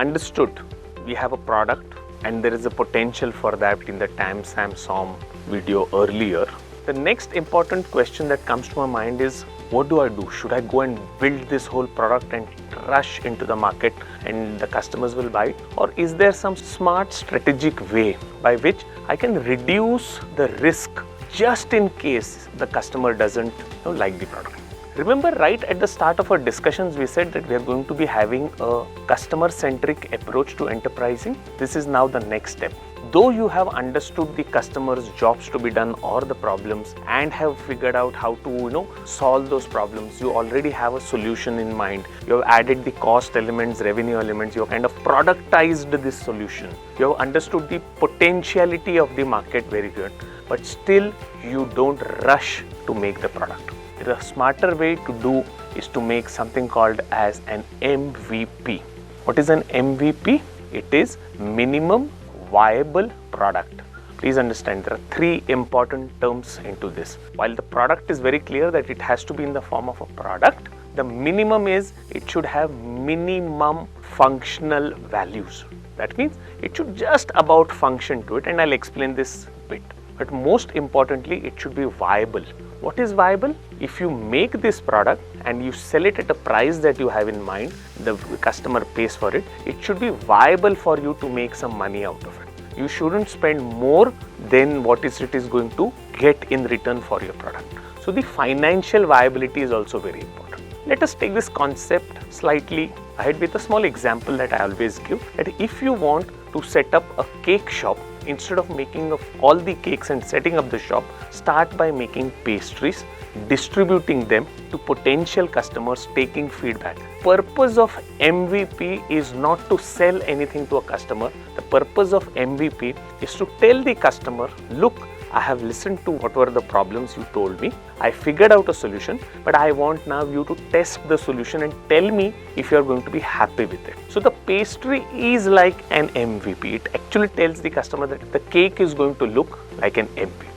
understood we have a product and there is a potential for that in the TAM SAM SOM video earlier, the next important question that comes to my mind is, what do I do? Should I go and build this whole product and rush into the market and the customers will buy it? Or is there some smart strategic way by which I can reduce the risk just in case the customer doesn't like the product? Remember, right at the start of our discussions, we said that we are going to be having a customer-centric approach to enterprising. This is now the next step. Though you have understood the customer's jobs to be done or the problems and have figured out how to solve those problems, you already have a solution in mind. You have added the cost elements, revenue elements, you have kind of productized this solution. You have understood the potentiality of the market very good, but still you don't rush to make the product. The smarter way to do is to make something called as an MVP. What is an MVP? It is minimum viable product. Please understand, there are three important terms into this. While the product is very clear that it has to be in the form of a product, the minimum is it should have minimum functional values. That means it should just about function to it, and I'll explain this bit. But most importantly, it should be viable. What is viable? If you make this product and you sell it at a price that you have in mind, the customer pays for it, it should be viable for you to make some money out of it. You shouldn't spend more than what it is going to get in return for your product. So the financial viability is also very important. Let us take this concept slightly ahead with a small example that I always give. That if you want to set up a cake shop, instead of making all the cakes and setting up the shop, start by making pastries, distributing them to potential customers, taking feedback. Purpose of MVP is not to sell anything to a customer. The purpose of MVP is to tell the customer, look, I have listened to what were the problems you told me. I figured out a solution, but I want now you to test the solution and tell me if you are going to be happy with it. So the pastry is like an MVP. It actually tells the customer that the cake is going to look like an MVP.